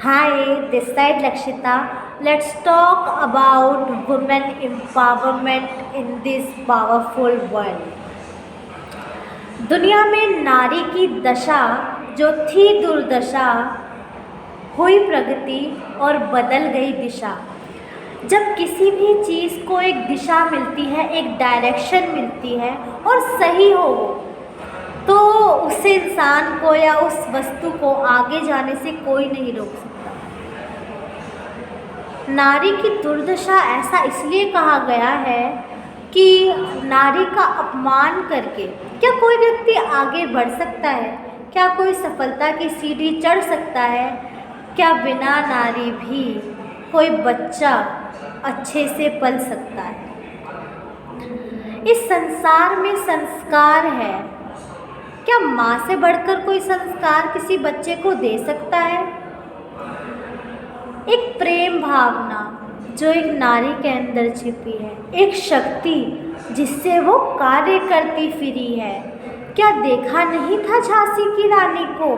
Hi, this side Lakshita. Let's talk about women empowerment in this powerful world. दुनिया में नारी की दशा जो थी दुर्दशा, हुई प्रगति और बदल गई दिशा। जब किसी भी चीज़ को एक दिशा मिलती है, एक डायरेक्शन मिलती है और सही हो वो, तो उस इंसान को या उस वस्तु को आगे जाने से कोई नहीं रोक सकता। नारी की दुर्दशा ऐसा इसलिए कहा गया है कि नारी का अपमान करके क्या कोई व्यक्ति आगे बढ़ सकता है? क्या कोई सफलता की सीढ़ी चढ़ सकता है? क्या बिना नारी भी कोई बच्चा अच्छे से पल सकता है? इस संसार में संस्कार है। क्या माँ से बढ़कर कोई संस्कार किसी बच्चे को दे सकता है? एक प्रेम भावना जो एक नारी के अंदर छिपी है, एक शक्ति जिससे वो कार्य करती फिरी है। क्या देखा नहीं था झांसी की रानी को,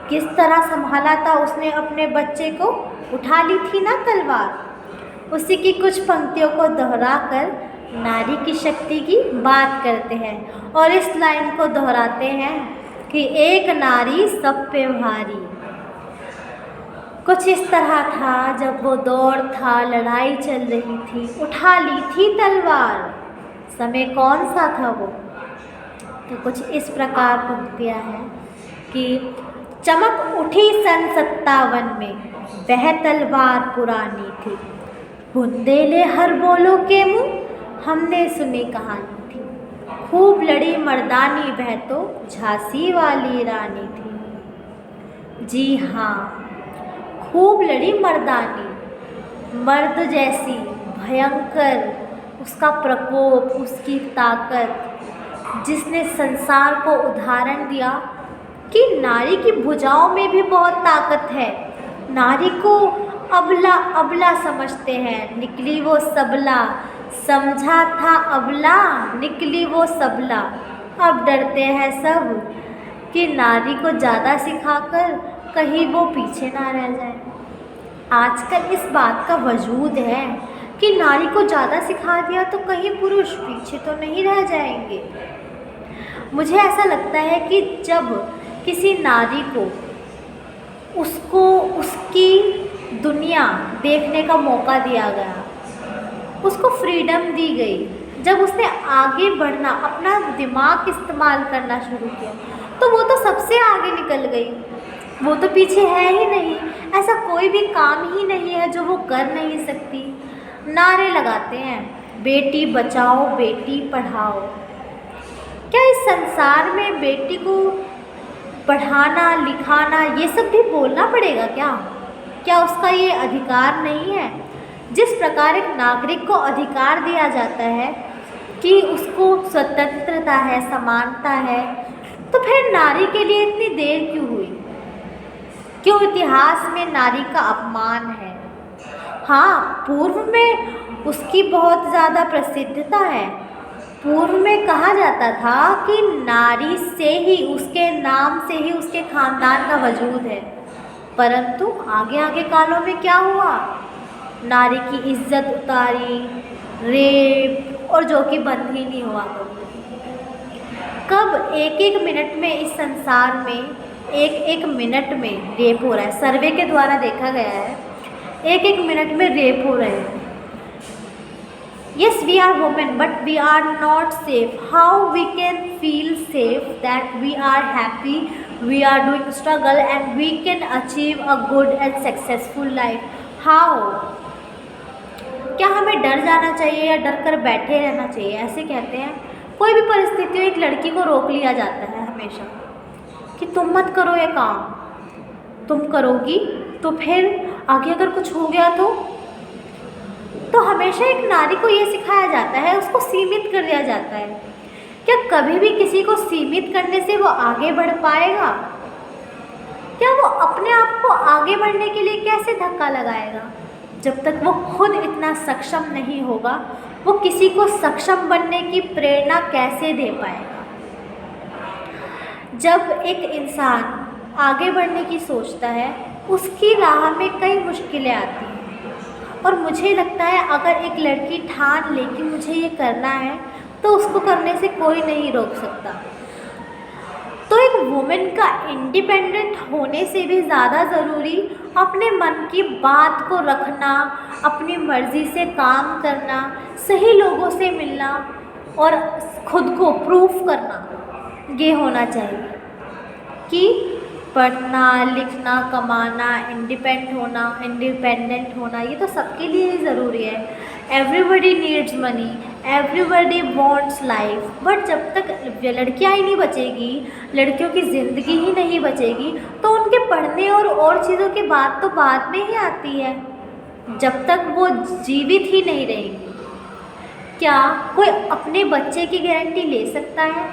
किस तरह संभाला था उसने अपने बच्चे को? उठा ली थी ना तलवार। उसी की कुछ पंक्तियों को दोहराकर नारी की शक्ति की बात करते हैं और इस लाइन को दोहराते हैं कि एक नारी सब पे भारी। कुछ इस तरह था जब वो दौर था, लड़ाई चल रही थी, उठा ली थी तलवार। समय कौन सा था वो? तो कुछ इस प्रकार पंक्तियाँ हैं कि चमक उठी सन 57 में, वह तलवार पुरानी थी। बुंदेले हर बोलो के मुँह, हमने सुनी कहानी थी। खूब लड़ी मर्दानी, वह तो झांसी वाली रानी थी। जी हाँ, खूब लड़ी मर्दानी, मर्द जैसी भयंकर उसका प्रकोप, उसकी ताकत, जिसने संसार को उदाहरण दिया कि नारी की भुजाओं में भी बहुत ताकत है। नारी को अबला अबला समझते हैं, निकली वो सबला। समझा था अबला, निकली वो सबला। अब डरते हैं सब कि नारी को ज़्यादा सिखाकर कहीं वो पीछे ना रह जाए। आजकल इस बात का वजूद है कि नारी को ज़्यादा सिखा दिया तो कहीं पुरुष पीछे तो नहीं रह जाएंगे। मुझे ऐसा लगता है कि जब किसी नारी को उसको उसकी दुनिया देखने का मौका दिया गया, उसको फ्रीडम दी गई, जब उसने आगे बढ़ना, अपना दिमाग इस्तेमाल करना शुरू किया, तो वो तो सबसे आगे निकल गई। वो तो पीछे है ही नहीं। ऐसा कोई भी काम ही नहीं है जो वो कर नहीं सकती। नारे लगाते हैं, बेटी बचाओ, बेटी पढ़ाओ। क्या इस संसार में बेटी को पढ़ाना, लिखाना, ये सब भी बोलना पड़ेगा क्या? क्या उसका ये अधिकार नहीं है? जिस प्रकार एक नागरिक को अधिकार दिया जाता है कि उसको स्वतंत्रता है, समानता है, तो फिर नारी के लिए इतनी देर क्यों हुई? क्यों इतिहास में नारी का अपमान है? हाँ, पूर्व में उसकी बहुत ज़्यादा प्रसिद्धता है। पूर्व में कहा जाता था कि नारी से ही, उसके नाम से ही उसके खानदान का वजूद है। परंतु आगे आगे कालों में क्या हुआ? नारी की इज्जत उतारी, रेप, और जो कि बंद ही नहीं हुआ। कब एक एक मिनट में इस संसार में एक एक मिनट में रेप हो रहा है। सर्वे के द्वारा देखा गया है, एक एक मिनट में रेप हो रहे हैं। Yes, we are women, but we are not safe. How we can feel safe that we are happy, we are doing struggle and we can achieve a good and successful life? How? क्या हमें डर जाना चाहिए या डर कर बैठे रहना चाहिए? ऐसे कहते हैं कोई भी परिस्थिति में एक लड़की को रोक लिया जाता है हमेशा कि तुम मत करो ये काम, तुम करोगी तो फिर आगे अगर कुछ हो गया तो हमेशा एक नारी को ये सिखाया जाता है, उसको सीमित कर दिया जाता है। क्या कभी भी किसी को सीमित करने से वो आगे बढ़ पाएगा? क्या वो अपने आप को आगे बढ़ने के लिए कैसे धक्का लगाएगा? जब तक वो खुद इतना सक्षम नहीं होगा, वो किसी को सक्षम बनने की प्रेरणा कैसे दे पाएगा? जब एक इंसान आगे बढ़ने की सोचता है उसकी राह में कई मुश्किलें आती हैं। और मुझे लगता है अगर एक लड़की ठान ले कि मुझे ये करना है तो उसको करने से कोई नहीं रोक सकता। तो एक वुमेन का इंडिपेंडेंट होने से भी ज़्यादा ज़रूरी अपने मन की बात को रखना, अपनी मर्ज़ी से काम करना, सही लोगों से मिलना और खुद को प्रूफ करना, ये होना चाहिए कि पढ़ना लिखना कमाना इंडिपेंडेंट होना ये तो सबके लिए ही ज़रूरी है। Everybody needs money, everybody wants life, but जब तक लड़कियां ही नहीं बचेगी, लड़कियों की ज़िंदगी ही नहीं बचेगी, तो उनके पढ़ने और चीज़ों की बात तो बाद में ही आती है, जब तक वो जीवित ही नहीं रहेंगी। क्या कोई अपने बच्चे की गारंटी ले सकता है?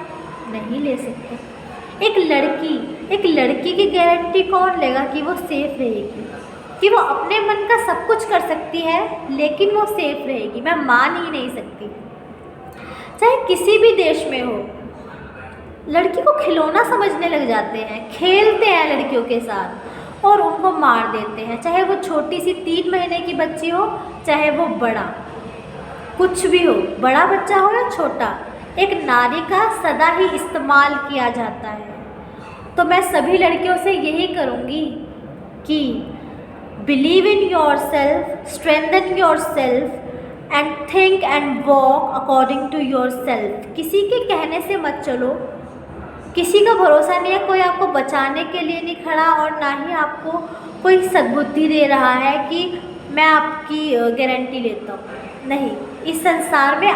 नहीं ले सकता। एक लड़की की गारंटी कौन लेगा कि वो सेफ़ रहेगी, कि वो अपने मन का सब कुछ कर सकती है लेकिन वो सेफ़ रहेगी? मैं मान ही नहीं सकती। चाहे किसी भी देश में हो, लड़की को खिलौना समझने लग जाते हैं, खेलते हैं लड़कियों के साथ और उनको मार देते हैं, चाहे वो छोटी सी 3 महीने की बच्ची हो, चाहे वो बड़ा कुछ भी हो, बड़ा बच्चा हो या छोटा, एक नारी का सदा ही इस्तेमाल किया जाता है। तो मैं सभी लड़कियों से यही करूँगी कि believe in your self, strengthen your self and think and walk according to your self. किसी के कहने से मत चलो, किसी का भरोसा नहीं है, कोई आपको बचाने के लिए नहीं खड़ा और ना ही आपको कोई सद्बुद्धि दे रहा है कि मैं आपकी गारंटी लेता हूँ। नहीं, इस संसार में